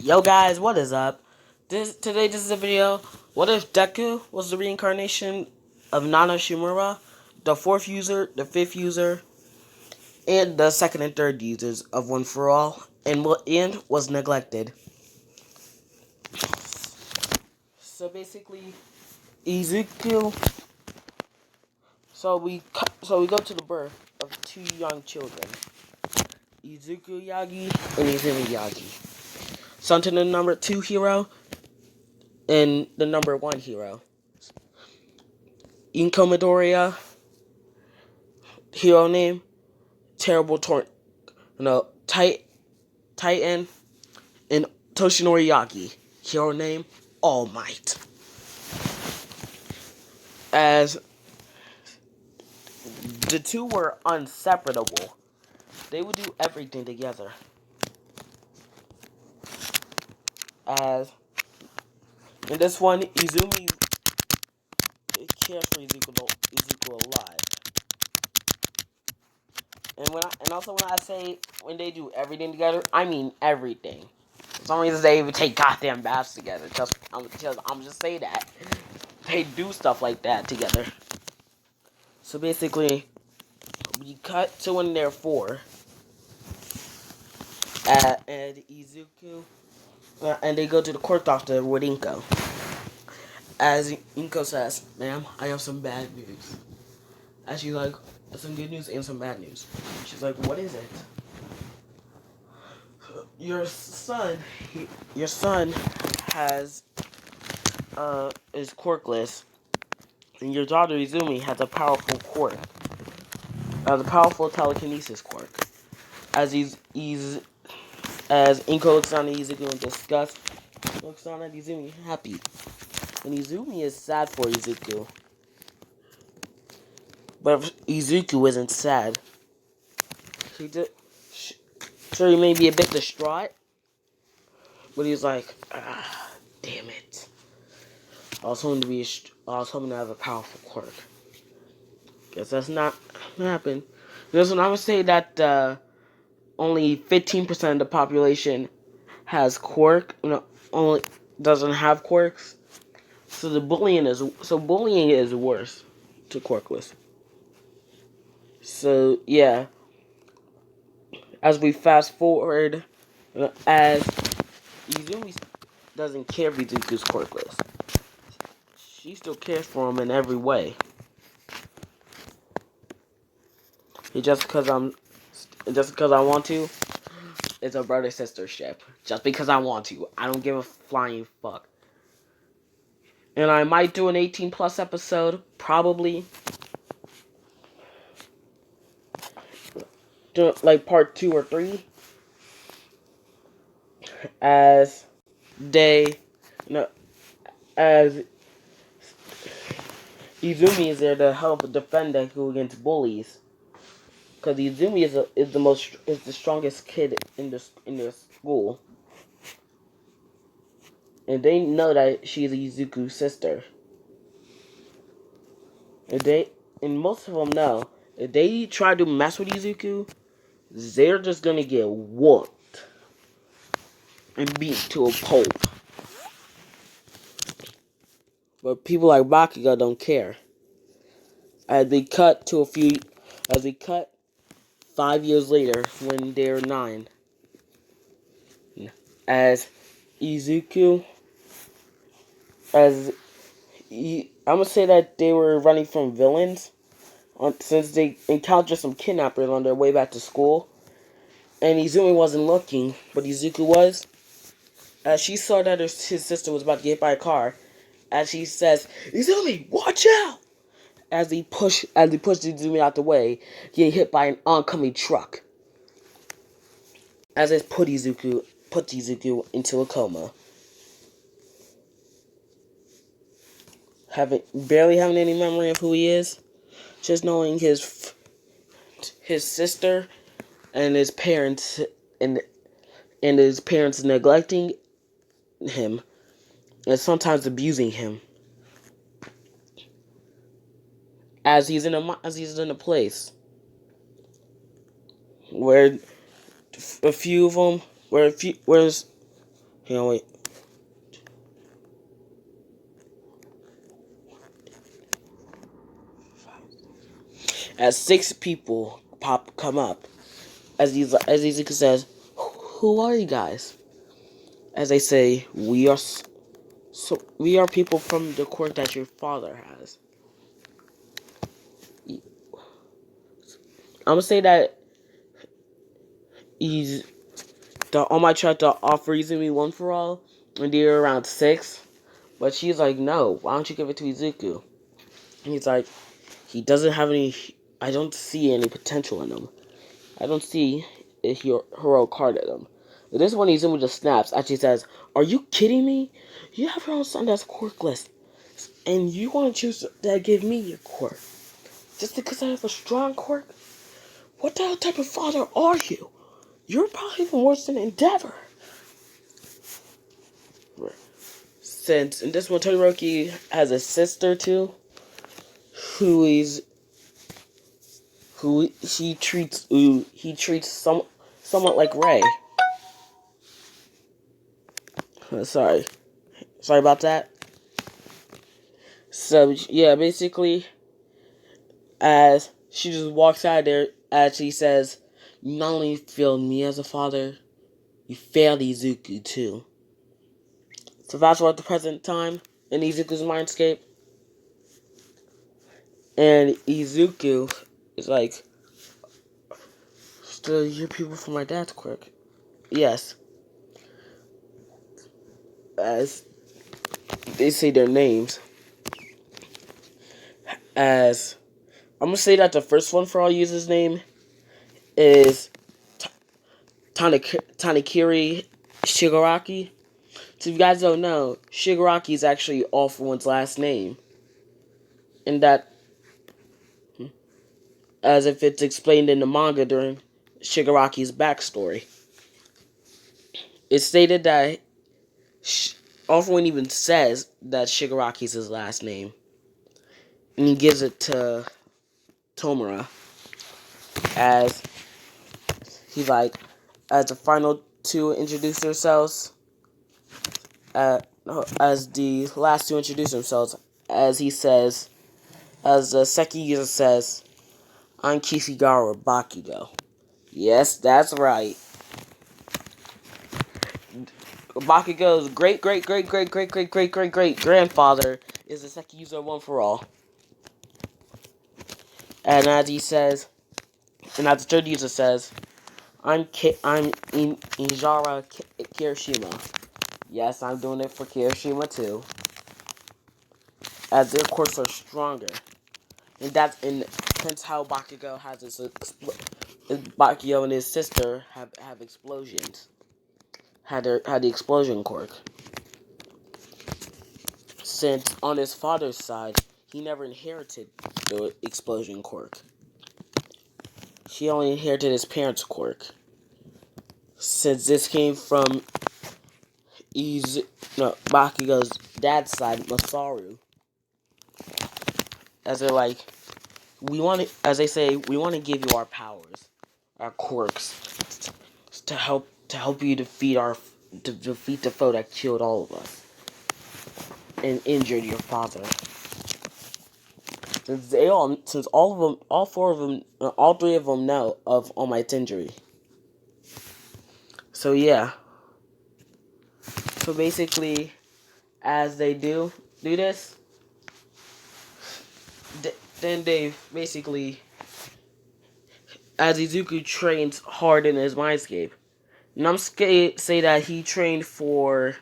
Yo guys, what is up? This is a video. What if Deku was the reincarnation of Nana Shimura, the fourth user, the fifth user, and the second and third users of One for All, and was neglected? So basically, Izuku. So we go to the birth of two young children, Izuku Yagi and Izumi Yagi. Son to the number 2 hero and the number 1 hero. Inko Midoriya, hero name, Titan, and Toshinori Yagi, hero name, All Might. As the two were inseparable, they would do everything together. As in this one, Izumi cares for Izuku alive. And also when I say when they do everything together, I mean everything. For some reason they even take goddamn baths together. I'm just saying that. They do stuff like that together. So basically, we cut to when they're 4. And Izuku, and they go to the court doctor with Inko. As Inko says, "Ma'am, I have some bad news." And she's like, "Some good news and some bad news." She's like, "What is it?" Your son has is quirkless, and your daughter Izumi has a powerful quirk, telekinesis quirk. As Inko looks on at Izuku in disgust, looks on at Izumi happy, and Izumi is sad for Izuku. But Izuku isn't sad. Sure, he may be a bit distraught, but he's like, damn it. I was hoping to have a powerful quirk. Guess that's not happened. This one I would say that only 15% of the population has only doesn't have quirks. So bullying is worse to quirkless. So yeah, as we fast forward, as Izumi doesn't care if Izuku's quirkless. She still cares for him in every way. Just because I want to, it's a brother-sister ship. Just because I want to. I don't give a flying fuck. And I might do an 18+ episode, probably. Like part 2 or 3. As Izumi is there to help defend Deku against bullies. Because Izumi is the strongest kid in their school. And they know that she's Izuku's sister. And most of them know, if they try to mess with Izuku, they're just gonna get whooped and beat to a pulp. But people like Bakugo don't care. As we cut 5 years later when they're 9. As Izuku, I'm gonna say that they were running from villains, since they encountered some kidnappers on their way back to school, and Izumi wasn't looking, but Izuku was. As she saw that his sister was about to get hit by a car, as she says, "Izumi, watch out!" As he pushed Izumi out the way, getting hit by an oncoming truck. As it put Izuku into a coma. Barely having any memory of who he is, just knowing his sister and his parents and his parents neglecting him and sometimes abusing him. As he's in a place where a few of them, Hang on, wait. As 6 people come up, as Izuku says, "Who are you guys?" As they say, we are people from the court that your father has. I'm gonna say that he's the All Might tried to offer Izumi one for all when they were around 6, but she's like, "No, why don't you give it to Izuku?" And he's like, "He doesn't have any. I don't see any potential in him. I don't see a heroic card in him." But this one, Izumi just snaps. Actually says, "Are you kidding me? You have your own son that's quirkless, and you want to choose to give me your quirk just because I have a strong quirk? What the hell type of father are you? You're probably even worse than Endeavor." Since in this one, Todoroki has a sister too, who he treats somewhat like Ray. Sorry about that. So yeah, basically, as she just walks out of there, as she says, "You not only failed me as a father, you failed Izuku too." So fast forward to the present time in Izuku's mindscape, and Izuku is like, "Still, you're people from my dad's quirk." Yes, as they say their names. As I'm gonna say that the first one for all users' name is Tanakiri Shigaraki. So if you guys don't know, Shigaraki is actually All For One's last name. And that, as if it's explained in the manga during Shigaraki's backstory. It's stated that All For One even says that Shigaraki is his last name. And he gives it to Tomura as he's like, as the final two introduce themselves, as the last two introduce themselves, as he says, as the second user says, "I'm Kishigawa Bakugo." Yes, that's right. Bakugo's great grandfather is the second user of One For All. And as he says, and as the third user says, I'm Injara Kirishima. Yes, I'm doing it for Kirishima too. As their quirks are stronger. And hence how Bakugo has Bakugo and his sister have explosions. Had the explosion quirk. Since on his father's side, he never inherited the explosion quirk. He only inherited his parents' quirk. Since this came from Bakugo's dad's side, Masaru. As they're like, as they say, we want to give you our powers, our quirks, to help you defeat the foe that killed all of us and injured your father. Since all three of them know of All Might's injury. So yeah. So basically, as they do this, then they basically, as Izuku trains hard in his mindscape, and I'm say that he trained for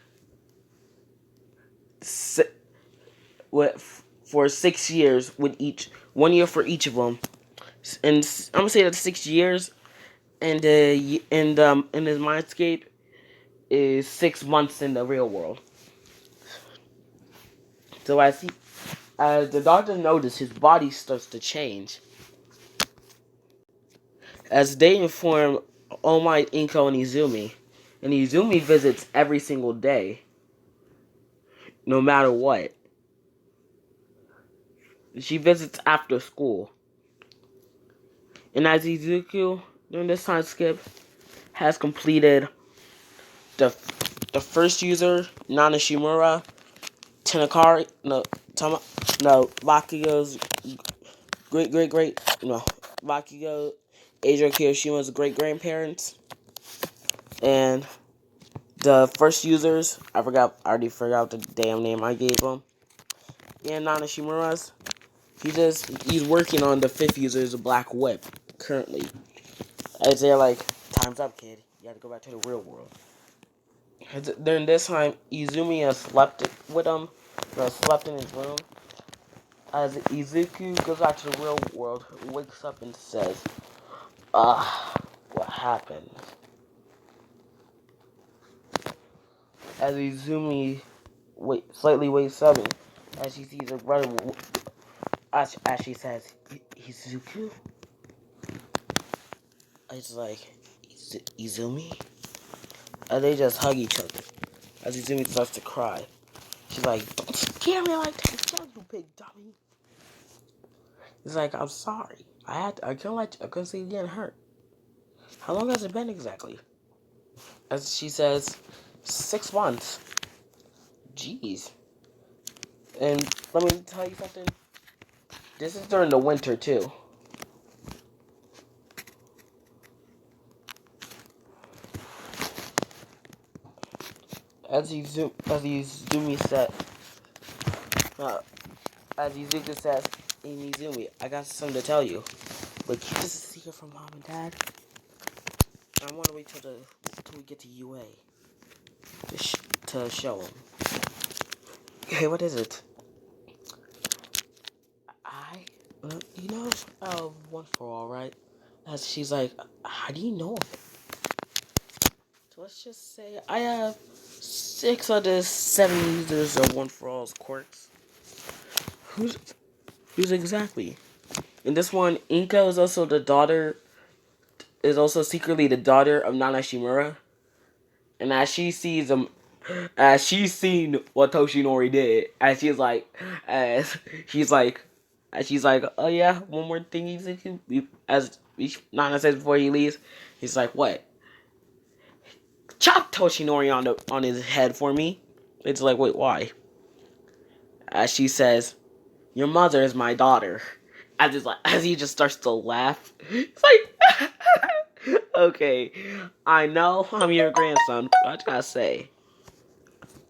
6 years with each 1 year for each of them, and I'm gonna say that 6 years, and in his mindscape is 6 months in the real world. So as the doctor noticed, his body starts to change. As they inform All Might, Inko, and Izumi visits every single day, no matter what. She visits after school. And as Izuku, during this time skip, has completed the the first user, Nanashimura, Tanakari, Bakugo's Bakugo, Eiji Kiroshima's great grandparents, and the first users, I already forgot the damn name I gave them, and Nanashimura's. He's working on the fifth user's Black Whip currently. As they're like, time's up, kid. You gotta go back to the real world. During this time, Izumi has slept with him, slept in his room. As Izuku goes back to the real world, wakes up and says, what happened? As Izumi slightly wakes up, as she sees her brother, as she says, Izuku? It's like, Izumi? And they just hug each other. As Izumi starts to cry. She's like, don't scare me like that, you big dummy. He's like, I'm sorry. I couldn't see you getting hurt. How long has it been exactly? As she says, 6 months. Jeez. And let me tell you something. This is during the winter too. As Izumi said, as Izuku says, hey Izumi, I got something to tell you. But keep this a secret from Mom and Dad. I want to wait till we get to UA to show them. Hey, what is it? One for all, right? As she's like, how do you know of it? So let's just say I have 6 of the 7 users of One for All's quirks. Who's exactly? In this one, Inka is also secretly the daughter of Nana Shimura. And as she's seen what Toshinori did, she's like, oh yeah, one more thing as Nana says before he leaves, he's like, what? Chop Toshinori on his head for me. It's like, wait, why? As she says, your mother is my daughter. As he just starts to laugh, it's like, okay, I know I'm your grandson, but I just gotta say,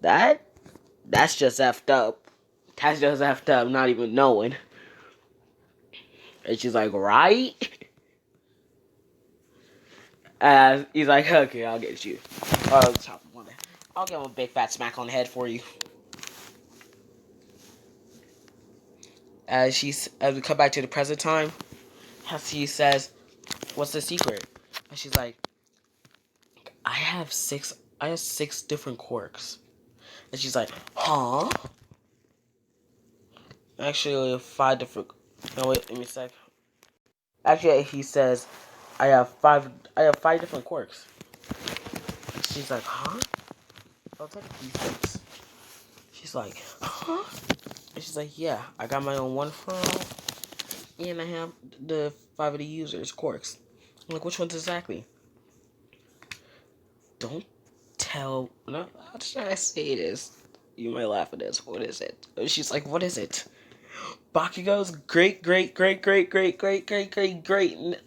that's just effed up. That's just effed up, not even knowing. And she's like, right? And he's like, okay, I'll get you. I'll give him a big fat smack on the head for you. As we come back to the present time, as he says, what's the secret? And she's like, I have six different quirks. And she's like, huh? Actually, 5 different. No, wait, give me a sec. Actually, he says, I have 5 different quirks. She's like, huh? I'll take these. She's like, huh? And she's like, yeah, I got my own One for All, and I have the 5 of the users quirks. I'm like, which ones exactly? Don't tell. No, how should I say this? You might laugh at this. What is it? She's like, what is it? Bakugo's great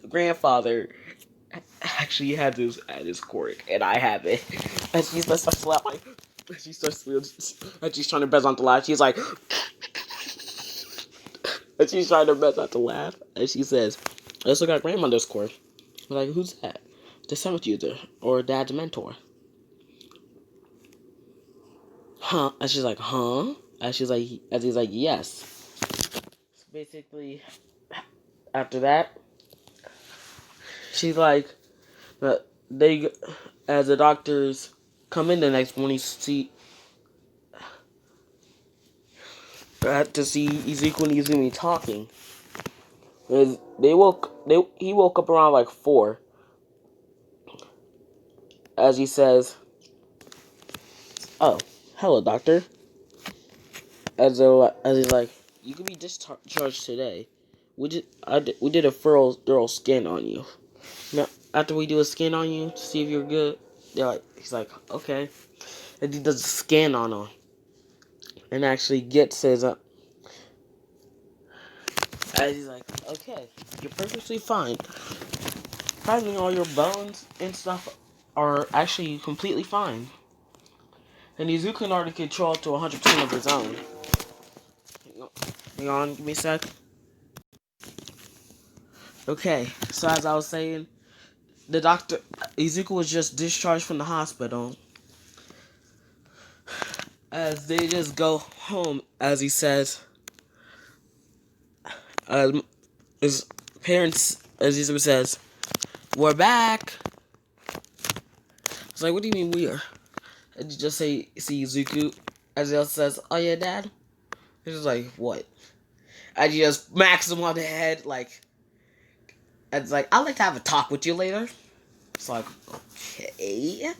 grandfather actually had this quirk, and I have it. And she starts to laugh like, and she's trying her best not to laugh. She's like, and she's trying her best not to laugh. And she says, I also got grandmother's quirk. I'm like, who's that? The 7th user, or dad's mentor. Huh? And she's like, huh? And he's like, yes. So basically, after that, she's like, as the doctors come in the next morning to see Izuku and Izumi talking. He woke up around like 4. As he says, oh, hello, doctor. As he's like, you can be discharged today. We did a thorough scan on you. Now, after we do a scan on you to see if you're good, he's like, okay. and he does a scan on him, and actually gets his and he's like, okay, you're perfectly fine. Probably all your bones and stuff are actually completely fine. And Izuku can already control up to 100% of his own. Hang on, give me a sec. Okay, so as I was saying, the doctor, Izuku was just discharged from the hospital. As they just go home, as he says, his parents, as Izuku says, we're back. It's like, what do you mean we are? And you just see Izuku, as he also says, oh yeah, Dad? He's just like, what? And you just smacks him on the head, like, and it's like, I'd like to have a talk with you later. It's like, okay.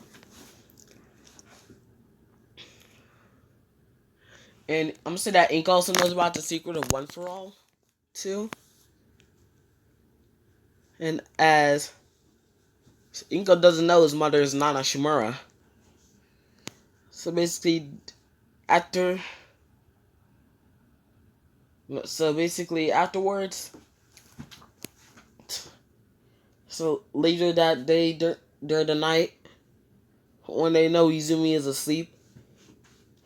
And I'm gonna say that Ink also knows about the secret of One for All, too. And as Inko doesn't know his mother is Nana Shimura. So basically, after... So basically, afterwards... So later that day, during the night, when they know Izumi is asleep,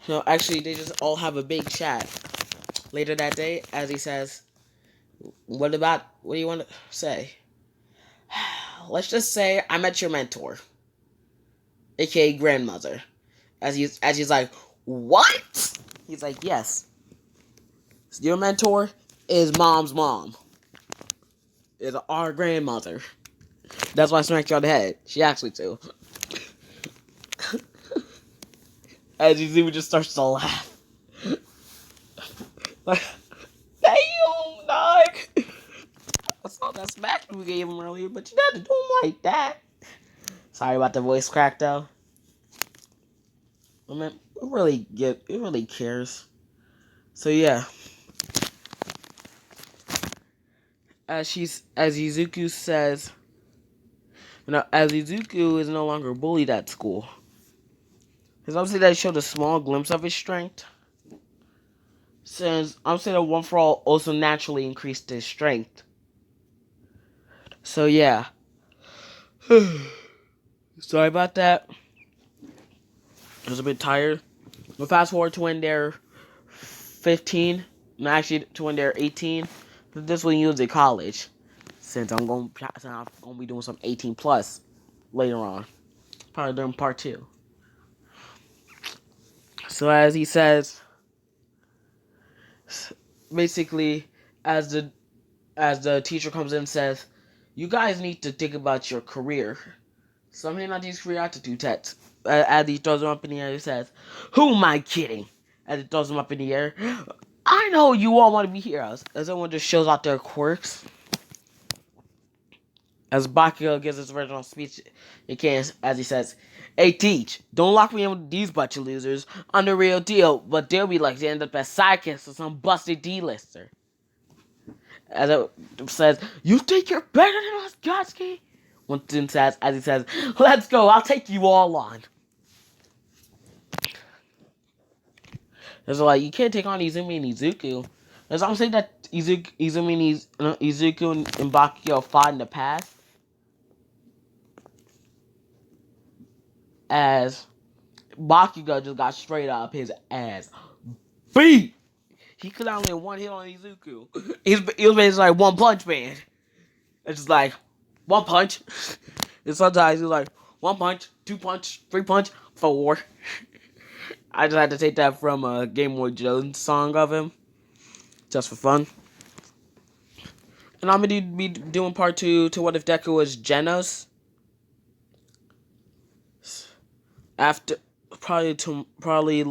no, actually, they just all have a big chat. Later that day, as he says, what do you want to say? Let's just say I met your mentor, aka grandmother. As he's like, what? He's like, yes. Your mentor is Mom's mom. Is our grandmother. That's why I smacked you on the head. She actually too. As Izumi just starts to laugh. Like, damn, dog. I saw that smack you gave him earlier, but you didn't do him like that. Sorry about the voice crack, though. I mean, it really cares. So yeah. As Izuku says, as Izuku is no longer bullied at school. Because obviously that showed a small glimpse of his strength. Since I'm saying that One for All also naturally increased his strength. So yeah. Sorry about that. I was a bit tired. We'll fast forward to when they're 15. No, actually to when they're 18. This will use at college. Since I'm going to be doing some 18 plus later on. Probably during part 2. So as he says, basically, as the teacher comes in and says, you guys need to think about your career. So I'm handing out these career aptitude tests. As he throws them up in the air, he says, who am I kidding? As he throws them up in the air, I know you all want to be heroes. As everyone just shows out their quirks. As Bakugo gives his original speech, as he says, hey, teach, don't lock me in with these bunch of losers. I'm the real deal, but they'll be like they end up as sidekicks or some busted D-lister. As it says, you think you're better than us, Gotsuki? Winston says, as he says, let's go, I'll take you all on. It's like, you can't take on Izumi and Izuku. As I'm saying that Izuku and Bakugo fought in the past. As Bakugo just got straight up his ass beat. He could only have one hit on Izuku. He was basically like One Punch Man. It's just like, one punch. And sometimes he's like, one punch, 2 punch, 3 punch, 4. I just had to take that from a Game Boy Jones song of him. Just for fun. And I'm going to be doing part 2 to What If Deku was Genos. After, probably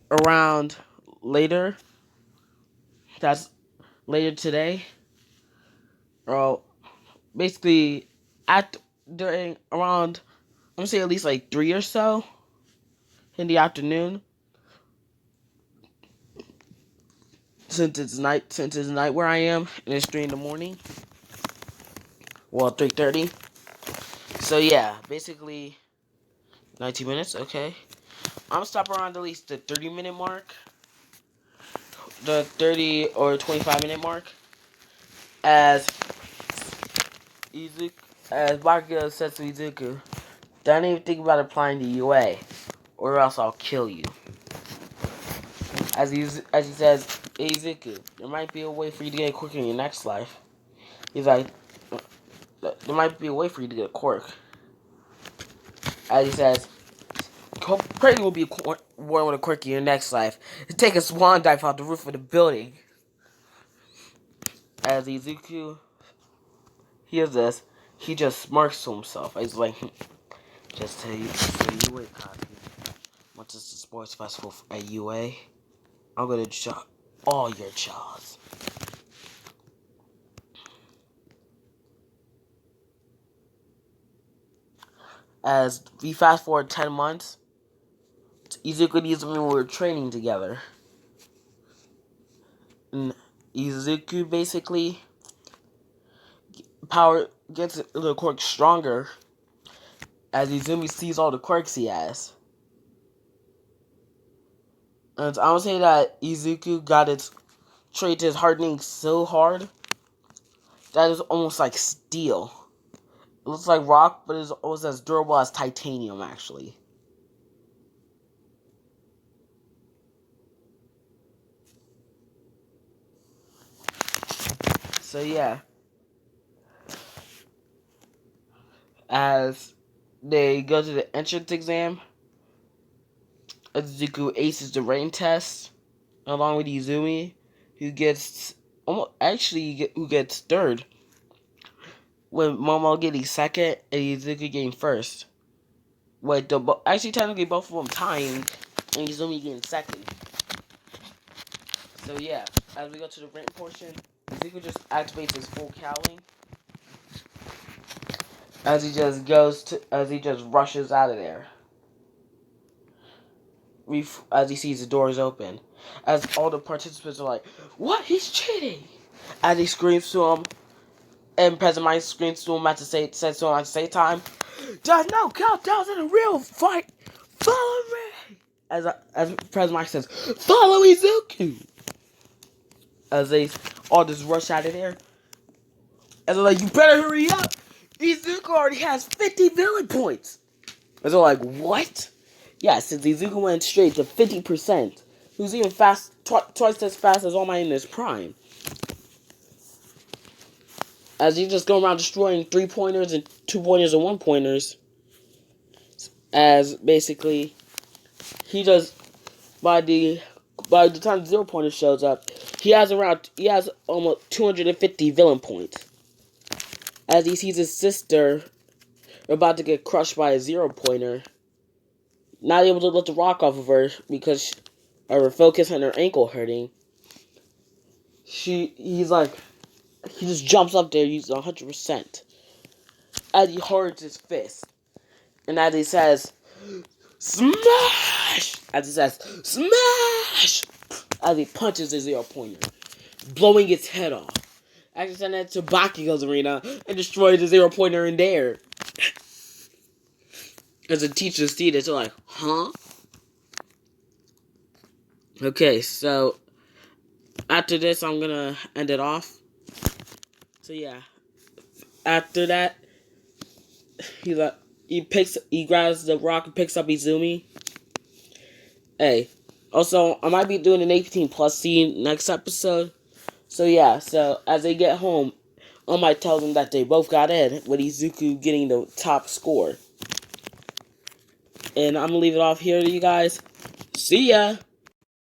around later. That's later today. Or basically during around, I'm gonna say at least like 3 or so in the afternoon. Since it's night where I am, and it's 3 in the morning. Well, 3:30. So yeah, basically, 19 minutes, okay. I'm gonna stop around at least the 30-minute mark. The 30 or 25-minute mark. As Izuku, as Bakugo says to Izuku, don't even think about applying the UA, or else I'll kill you. As he says, Izuku, there might be a way for you to get a quirk in your next life. He's like, there might be a way for you to get a quirk. As he says, Creighton will be born with a quirk in your next life. Take a swan dive off the roof of the building. As Izuku hears this, he just smirks to himself. He's like, just tell you UA copy. Once it's the sports festival at UA, I'm gonna jaw all your jaws. As we fast forward 10 months, Izuku and Izumi were training together. And Izuku basically gets the quirk stronger as Izumi sees all the quirks he has. And I would say that Izuku got its trait is hardening so hard that it's almost like steel. It looks like rock, but it's almost as durable as titanium, actually. So yeah, as they go to the entrance exam, Izuku aces the rain test, along with Izumi, who gets who gets third, with Momo getting second and Izuku getting first. With actually technically both of them tying, and Izumi getting second. So yeah, as we go to the rain portion, Izuku just activates his full cowling. As he just rushes out of there. As he sees the doors open. As all the participants are like, what? He's cheating! As he screams to him, and President Mike screams to him says to him at the same time, there's no countdowns in a real fight! Follow me! As President Mike says, follow Izuku! As they all just rush out of there. As they're like, you better hurry up! Izuku already has 50 villain points! And they're like, what? Yeah, since Izuku went straight to 50%, who's even twice as fast as All Might in his prime. As he just go around destroying 3-pointers and 2-pointers and 1-pointers. As basically, he just, by the time 0-pointer shows up, he has almost 250 villain points. As he sees his sister about to get crushed by a 0-pointer, not able to lift the rock off of her because of her focus and her ankle hurting. He just jumps up there using 100%. As he holds his fist. And as he says, smash! As he says, smash! As he punches the 0-pointer, blowing its head off. Actually send that to Bakugo's arena and destroys the 0-pointer in there. As the teachers see this, they're like, huh? Okay, so after this, I'm gonna end it off. So yeah, after that, he grabs the rock and picks up Izumi. Hey, also I might be doing an 18+ scene next episode. So yeah, so as they get home, All Might tells them that they both got in, with Izuku getting the top score. And I'm gonna leave it off here to you guys. See ya!